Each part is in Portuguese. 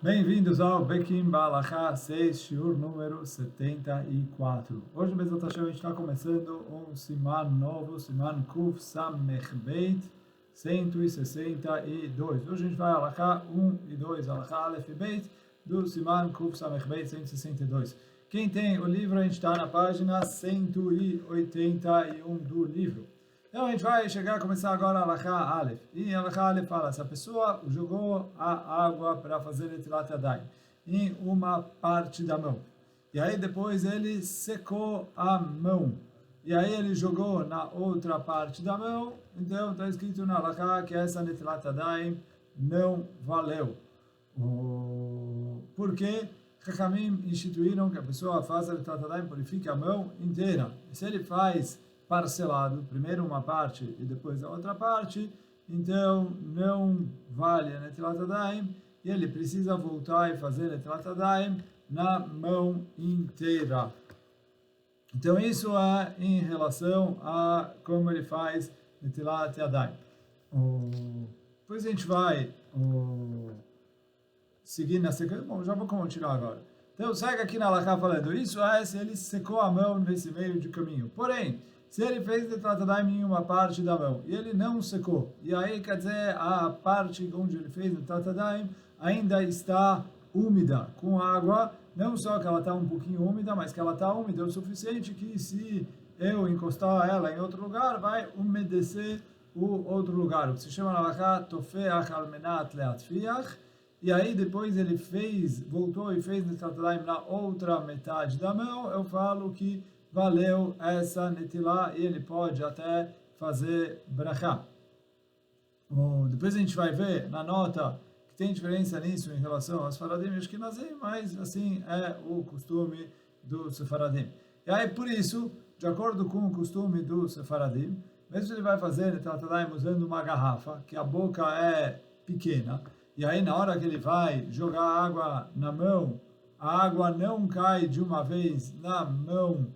Bem-vindos ao Bekim Balachá 6, shiur número 74. Hoje, Bezat Hashem, a gente está começando um Siman novo, Siman Kuf Samech Beit 162. Hoje a gente vai a Alachá 1 e 2, Alachá Aleph e Beit, do Siman Kuf Samech Beit 162. Quem tem o livro, a gente está na página 181 do livro. Então a gente vai começar agora a Alachá Aleph. E a Alachá Aleph fala, se a pessoa jogou a água para fazer Netilat Yadayim em uma parte da mão, e aí depois ele secou a mão, e aí ele jogou na outra parte da mão, então está escrito na Alachá que essa Netilat Yadayim não valeu. Porque Chachamim instituíram que a pessoa faça Netilat Yadayim, purifique a mão inteira. E se ele faz parcelado, primeiro uma parte e depois a outra parte, então não vale a Netilat Yadayim e ele precisa voltar e fazer Netilat Yadayim na mão inteira. Então isso é em relação a como ele faz Netilat Yadayim. Depois a gente vai seguir na sequência. Bom, já vou continuar agora. Então segue aqui na Alachá falando, isso é se ele secou a mão nesse meio de caminho. Porém, se ele fez Netilat Yadayim em uma parte da mão e ele não secou, e aí quer dizer a parte onde ele fez Netilat Yadayim ainda está úmida com água, não só que ela está um pouquinho úmida, mas que ela está úmida o suficiente que se eu encostar ela em outro lugar, vai umedecer o outro lugar. O que se chama na Alachá Tofeach al menat leatfiach. E aí depois ele voltou e fez Netilat Yadayim na outra metade da mão, eu falo que valeu essa Netilá e ele pode até fazer brachá. Depois a gente vai ver na nota que tem diferença nisso em relação aos Sefaradim e Ashkenazim, mas assim é o costume do Sefaradim. E aí por isso, de acordo com o costume do Sefaradim, mesmo se ele vai fazer Netilat Yadayim usando uma garrafa, que a boca é pequena, e aí na hora que ele vai jogar água na mão, a água não cai de uma vez na mão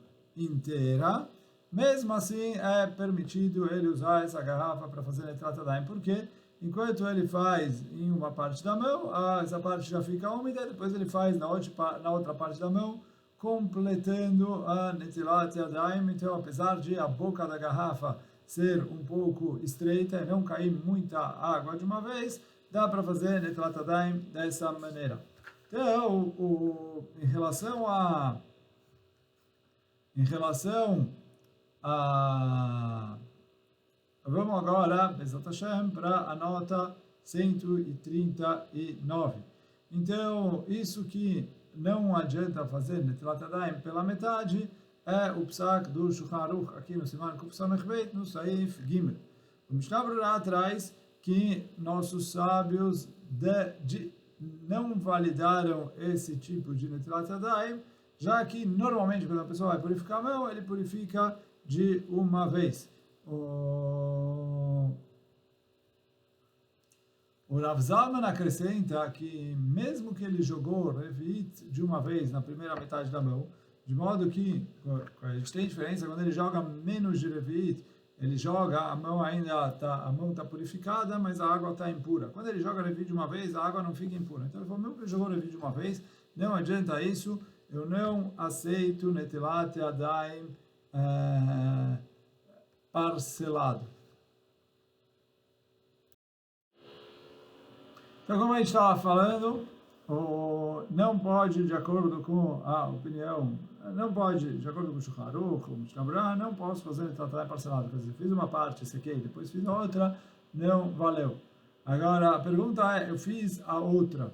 inteira, mesmo assim é permitido ele usar essa garrafa para fazer Netilat Yadayim, porque enquanto ele faz em uma parte da mão, essa parte já fica úmida, depois ele faz na outra parte da mão, completando a Netilat Yadayim. Então, apesar de a boca da garrafa ser um pouco estreita e não cair muita água de uma vez, dá para fazer Netilat Yadayim dessa maneira. Então, em relação a... Vamos agora, Bezat Hashem, para a nota 139. Então, isso que não adianta fazer Netilat Yadayim pela metade é o psak do Shulchan Aruch, aqui no Siman Kuf Samech Beit, no Saif Gimel. O Mishnah Berurah atrás que nossos sábios não validaram esse tipo de Netilat Yadayim, já que normalmente quando a pessoa vai purificar a mão, ele purifica de uma vez. O Rav Zalman acrescenta que mesmo que ele jogou Revit de uma vez na primeira metade da mão, de modo que a gente tem diferença quando ele joga menos de Revit, ele joga, a mão está purificada, mas a água está impura. Quando ele joga Revit de uma vez, a água não fica impura. Então ele falou, mesmo que ele jogou Revit de uma vez, não adianta isso, eu não aceito Netilat Yadayim parcelado. Então, como a gente estava falando, não pode, de acordo com a opinião, não pode, de acordo com o Shulchan Aruch, o Mishnah Berurah, não posso fazer Netilat Yadayim parcelado. Quer dizer, fiz uma parte, sequei, depois fiz a outra, não valeu. Agora, a pergunta é, eu fiz a outra,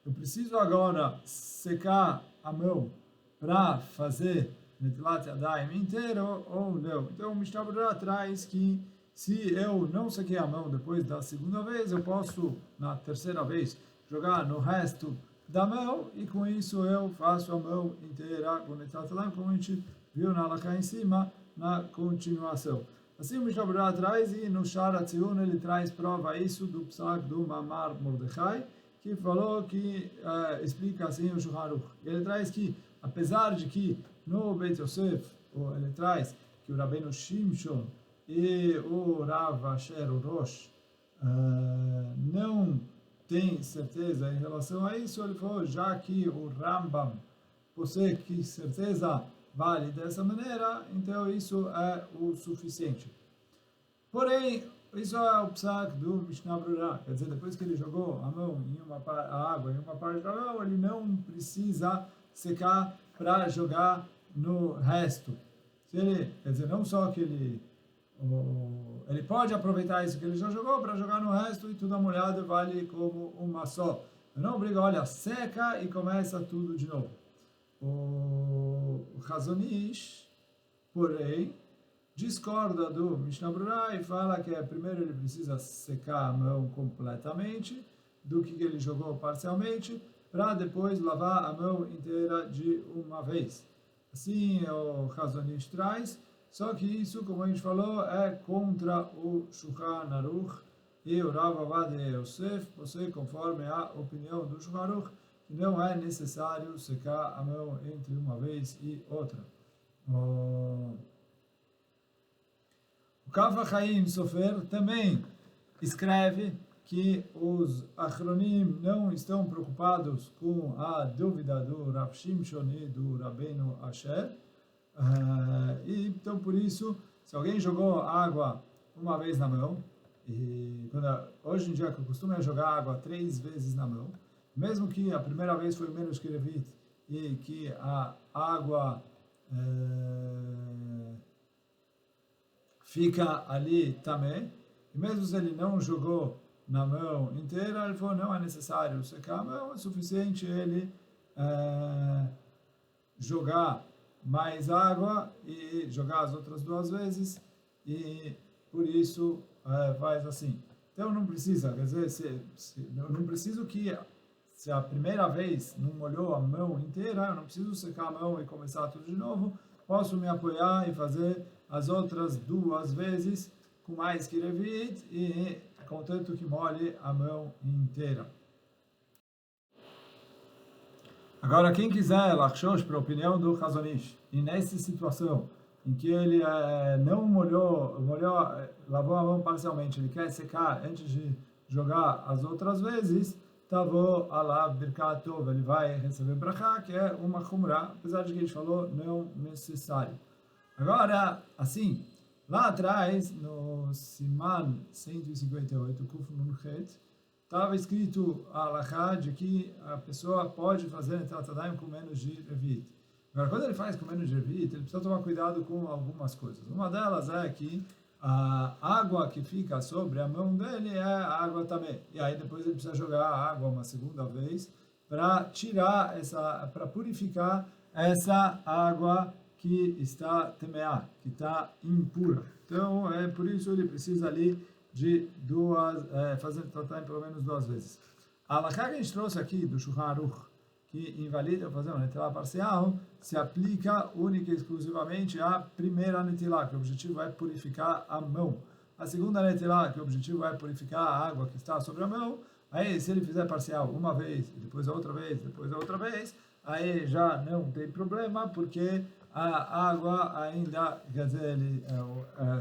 eu preciso agora secar a mão para fazer Netilat Yadayim inteiro ou não? Então, o Mishnah Berurah traz que se eu não sequei a mão depois da segunda vez, eu posso, na terceira vez, jogar no resto da mão e com isso eu faço a mão inteira com Netilat Yadayim, como a gente viu na Alachá em cima, na continuação. Assim o Mishnah Berurah traz e no Shar HaTziyun ele traz prova isso do psak do Mamar Mordechai, que falou que explica assim o Shulchan Aruch. Ele traz que, apesar de que no Beit Yosef, ele traz que o Rabbeinu Shimshon e o Rav Asher Rosh não tem certeza em relação a isso, ele falou, já que o Rambam possui que certeza vale dessa maneira, então isso é o suficiente. Porém, isso é o psak do Mishnah Brura, quer dizer, depois que ele jogou a mão a água em uma parte da mão, ele não precisa secar para jogar no resto. Se ele, quer dizer, não só que ele pode aproveitar isso que ele já jogou para jogar no resto e tudo molhado vale como uma só. Não obriga, olha, seca e começa tudo de novo. O Hazonish, porém, discorda do Mishnah Brura e fala que primeiro ele precisa secar a mão completamente do que ele jogou parcialmente para depois lavar a mão inteira de uma vez. Assim o Hazonish traz, só que isso, como a gente falou, é contra o Shulchan Aruch e o Rav Ovadia Yosef, possui conforme a opinião do Shulchan Aruch, que não é necessário secar a mão entre uma vez e outra. O Kaf HaChaim Sofer também escreve que os Achronim não estão preocupados com a dúvida do Rav Shimshon e do Rabbeinu Asher, e então por isso, se alguém jogou água uma vez na mão, e hoje em dia o costume é jogar água 3 vezes na mão, mesmo que a primeira vez foi menos que Revit e que a água fica ali também, e mesmo se ele não jogou na mão inteira, ele falou, não é necessário secar a mão, é suficiente ele jogar mais água e jogar as outras 2 vezes, e por isso faz assim. Então não precisa, quer dizer, eu não preciso que, se a primeira vez não molhou a mão inteira, eu não preciso secar a mão e começar tudo de novo, posso me apoiar e fazer as outras 2 vezes com mais que Revit e contanto que molhe a mão inteira. Agora, quem quiser Lachshosh para a opinião do Hazonish, e nessa situação em que ele não lavou a mão parcialmente, ele quer secar antes de jogar as outras vezes, Tavo alav birkat tov, ele vai receber brachá, que é uma chumrá, apesar de que a gente falou não necessário. Agora, assim, lá atrás, no Siman 158, Kuf Nun Het, estava escrito a halachá de que a pessoa pode fazer Netilat Yadayim com menos de Revit. Agora, quando ele faz com menos de Revit, ele precisa tomar cuidado com algumas coisas. Uma delas é que a água que fica sobre a mão dele é a água também. E aí depois ele precisa jogar a água uma segunda vez para tirar para purificar essa água que está temeá, que está impura. Então, por isso ele precisa ali de fazer tratar pelo menos 2 vezes. A halachá que a gente trouxe aqui do Shulchan Aruch, que invalida fazer uma netilá parcial, se aplica única e exclusivamente à primeira netilá, que o objetivo é purificar a mão. A segunda netilá, que o objetivo é purificar a água que está sobre a mão, aí se ele fizer parcial uma vez, depois a outra vez, depois a outra vez, aí já não tem problema, porque a água ainda, quer dizer,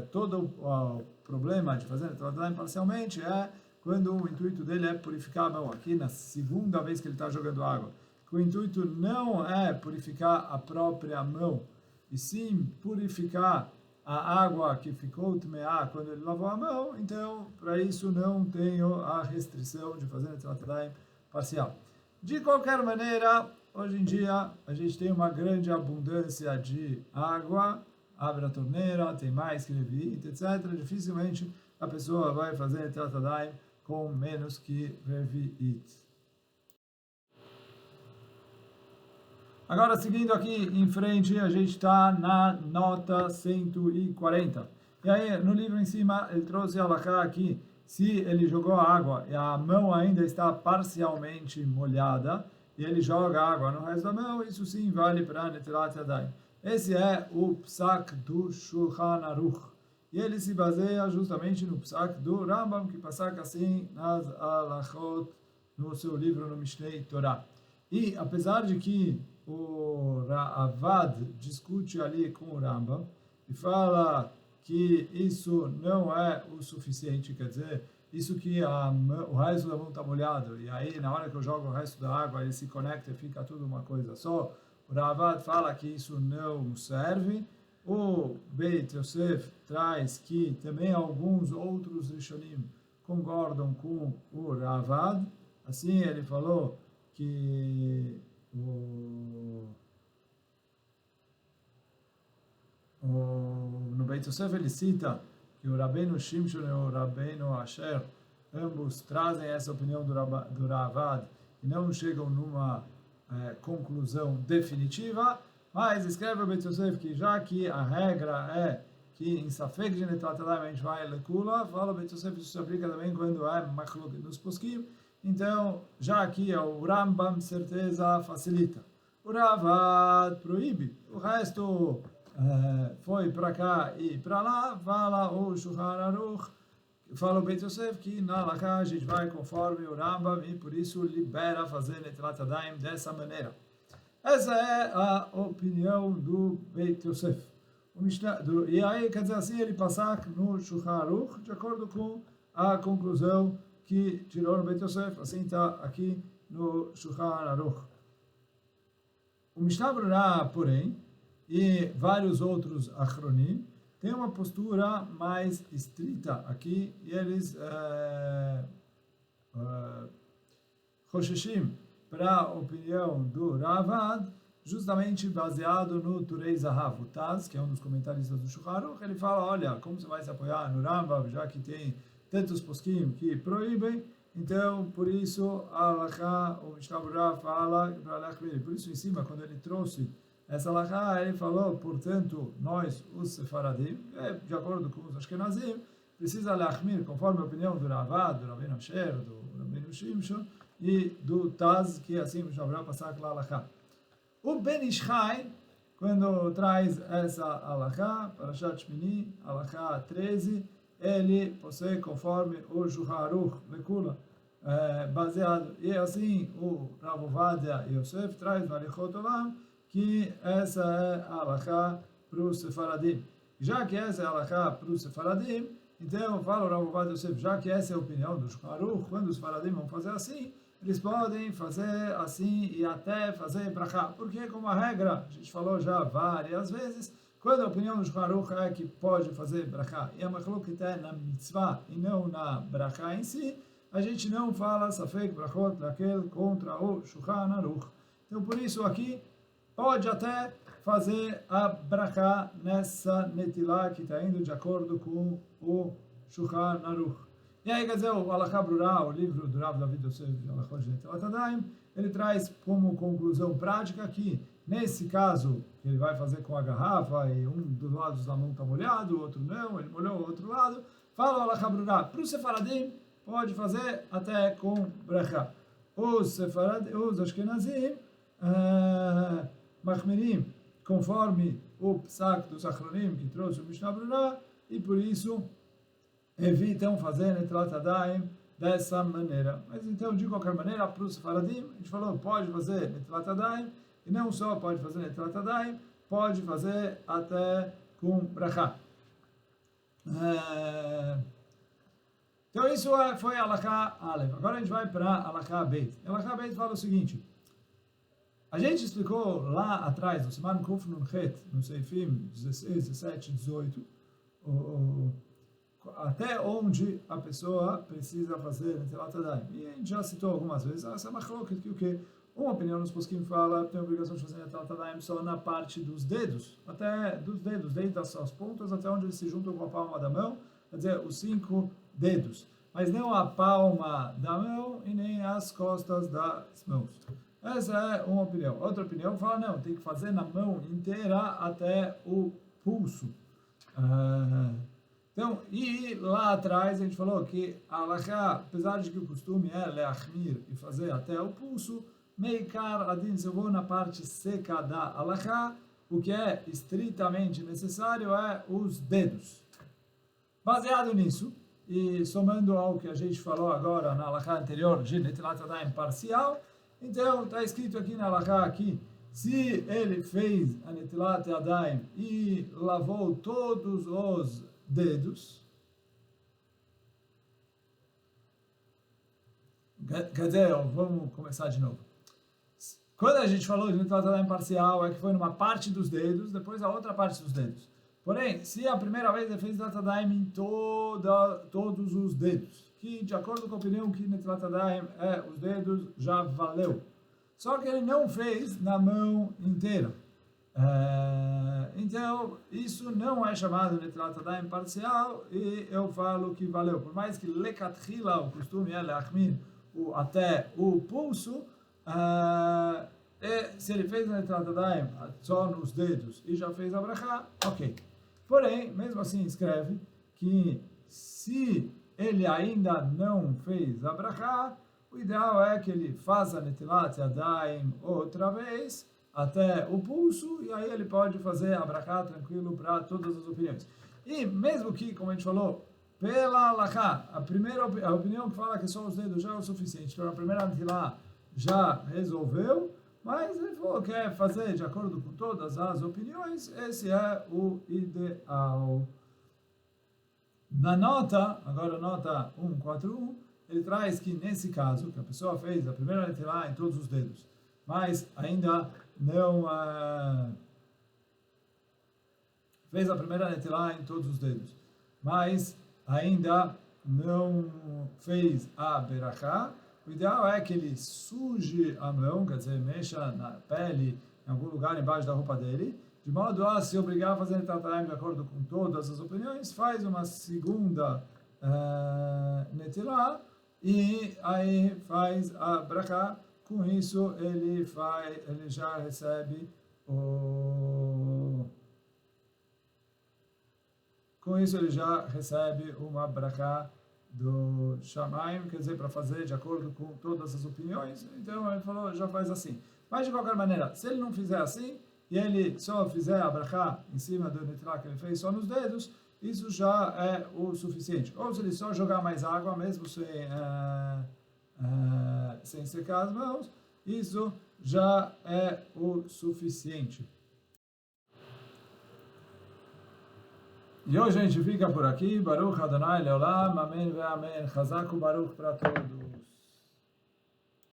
todo o problema de fazer netilá parcialmente é quando o intuito dele é purificar a mão. Aqui, na segunda vez que ele está jogando água, o intuito não é purificar a própria mão, e sim purificar a água que ficou tmeá quando ele lavou a mão, então, para isso não tenho a restrição de fazer Netilat Yadayim parcial. De qualquer maneira, hoje em dia, a gente tem uma grande abundância de água, abre a torneira, tem mais que Revit, etc. Dificilmente a pessoa vai fazer Netilat Yadayim com menos que Revit. Agora, seguindo aqui em frente, a gente está na nota 140. E aí, no livro em cima, ele trouxe a halachá aqui, se ele jogou a água e a mão ainda está parcialmente molhada, e ele joga água no resto da mão, isso sim vale para Netilat Yadayim. Esse é o psak do Shulchan Aruch. E ele se baseia justamente no psak do Rambam, que passa assim nas halachot, no seu livro no Mishnei Torah. E apesar de que o Ravad discute ali com o Rambam e fala que isso não é o suficiente, quer dizer, isso que o resto da mão está molhado, e aí na hora que eu jogo o resto da água, ele se conecta e fica tudo uma coisa só. O Ravad fala que isso não serve. O Beit Yosef traz que também alguns outros Rishonim concordam com o Ravad. Assim ele falou que no Beit Yosef ele cita que o Rabbeinu Shimshon e o Rabbeinu Asher ambos trazem essa opinião do Ravad e não chegam numa conclusão definitiva, mas escreve o Beit Yosef que já que a regra é que em Safek de Netlat Yadayim a gente vai lekula, fala o Beit Yosef isso se aplica também quando é machlok nos poskim, então já que o Rambam certeza facilita, o Ravad proíbe, o resto foi para cá e para lá, fala o Shulchan Aruch, fala o Beit Yosef que na Halakha a gente vai conforme o Rambam e por isso libera fazer Netlat Yadayim dessa maneira. Essa é a opinião do Beit Yosef. E aí, quer dizer assim, ele passa no Shulchan Aruch de acordo com a conclusão que tirou no Beit Yosef, assim está aqui no Shulchan Aruch. O Mishnah Berurah, porém, e vários outros achronim, tem uma postura mais estrita aqui, e eles chosheshim para a opinião do Ravad, justamente baseado no Turei Zahav, o Taz, que é um dos comentaristas do Shulchan Aruch, ele fala, olha, como você vai se apoiar no Rambam, já que tem tantos poskim que proíbem, então, por isso, a Halakha, o Mishnah Berurah fala para Lachmir, por isso em cima, quando ele trouxe essa Halakha, ele falou, portanto, nós, os Sefaradim, de acordo com os Ashkenazim, precisa Lachmir, conforme a opinião do Ravad, do Rabbeinu Asher, do Rabbeinu Shimshon, e do Taz, que assim o Mishnah Berurah passa aquela Halakha. O Ben Ishchai, quando traz essa Halakha, Parashat Shmini, Halakha 13, ele possui conforme o Shulchan Aruch, Lekula, baseado, e assim o Rav Ovadia Yosef traz no Alichot Olam, que essa é a Halakha para os Sefaradim. Já que essa é a Halakha para os Sefaradim, então fala o Rav Ovadia Yosef, já que essa é a opinião do Shulchan Aruch, quando os Sefaradim vão fazer assim, eles podem fazer assim e até fazer brachá. Porque, como a regra, a gente falou já várias vezes, quando a opinião do Shulchan Aruch é que pode fazer brachá, e a machlokit é na mitzvah e não na brachá em si, a gente não fala safek brachot laquel contra o Shulchan Aruch. Então, por isso aqui, pode até fazer a brachá nessa netilá que está indo de acordo com o Shulchan Aruch. E aí, quer dizer, o Halakha Berurah, o livro do Rav David Yosef de Halachot de Netlat Yadayim, ele traz como conclusão prática que, nesse caso, que ele vai fazer com a garrafa e um dos lados da mão está molhado, o outro não, ele molhou o outro lado, fala o Halakha Berurah, para o Sefaradim, pode fazer até com brachá. Os Ashkenazim, Machmirim, conforme o Psak dos Achronim que trouxe o Mishnah Berurah, e por isso evitam fazer Netlat Yadayim dessa maneira. Mas então, de qualquer maneira, para os Sefaradim, a gente falou, pode fazer Netlat Yadayim, e não só pode fazer Netlat Yadayim, pode fazer até com brachá. Então isso foi a Halakha Aleph. Agora a gente vai para a Halakha Beit. A Halakha Beit fala o seguinte, a gente explicou lá atrás, no Siman Kuf Nun Het, no Seifim 16, 17, 18, até onde a pessoa precisa fazer Netlat Yadayim. E a gente já citou algumas vezes, essa é uma machlokit que o quê? Uma opinião nos poskim fala que tem a obrigação de fazer Netlat Yadayim só na parte dos dedos, até dos dedos, desde as pontas até onde eles se juntam com a palma da mão, quer dizer, os 5 dedos, mas não a palma da mão e nem as costas das mãos. Essa é uma opinião. Outra opinião fala, não, tem que fazer na mão inteira até o pulso. Então, e lá atrás a gente falou que a halakha, apesar de que o costume é leachmir e fazer até o pulso, meikar adin, se eu vou na parte seca da halakha, o que é estritamente necessário é os dedos. Baseado nisso, e somando ao que a gente falou agora na halakha anterior, de Netlat Yadayim parcial, então está escrito aqui na halakha que se ele fez a Netlat Yadayim e lavou todos os dedos, Quer dizer, vamos começar de novo. Quando a gente falou de Netilat Yadayim parcial, é que foi numa parte dos dedos, depois a outra parte dos dedos. Porém, se a primeira vez ele fez Netilat Yadayim em todos os dedos, que de acordo com a opinião que Netilat Yadayim é os dedos, já valeu. Só que ele não fez na mão inteira. Então, isso não é chamado Netilat Yadayim parcial e eu falo que valeu. Por mais que Lekatrila, o costume é Leachmir, até o pulso, se ele fez Netilat Yadayim só nos dedos e já fez a brachá, ok. Porém, mesmo assim, escreve que se ele ainda não fez a brachá, o ideal é que ele faça Netilat Yadayim outra vez, até o pulso, e aí ele pode fazer a brachá tranquilo para todas as opiniões. E mesmo que, como a gente falou, pela halakha, a opinião que fala que só os dedos já é o suficiente, então a primeira Netilat já resolveu, mas ele falou que quer fazer de acordo com todas as opiniões, esse é o ideal. Na nota, agora nota 141, ele traz que nesse caso, que a pessoa fez a primeira Netilat em todos os dedos, mas ainda não fez a primeira Netilat em todos os dedos, mas ainda não fez a berachá, o ideal é que ele suje a mão, quer dizer, mexa na pele, em algum lugar embaixo da roupa dele, de modo a se obrigar a fazer Netilat Yadayim de acordo com todas as opiniões, faz uma segunda Netilat, e aí faz a brachá. Com isso ele já recebe uma brachá do Shamayim, quer dizer, para fazer de acordo com todas as opiniões. Então ele falou, já faz assim. Mas de qualquer maneira, se ele não fizer assim, e ele só fizer a brachá em cima do Netilat que ele fez só nos dedos, isso já é o suficiente. Ou se ele só jogar mais água, mesmo sem secar as mãos, isso já é o suficiente. E hoje a gente fica por aqui. Baruch Adonai Leolam, Amém ve Amém. Chazak u Baruch para todos.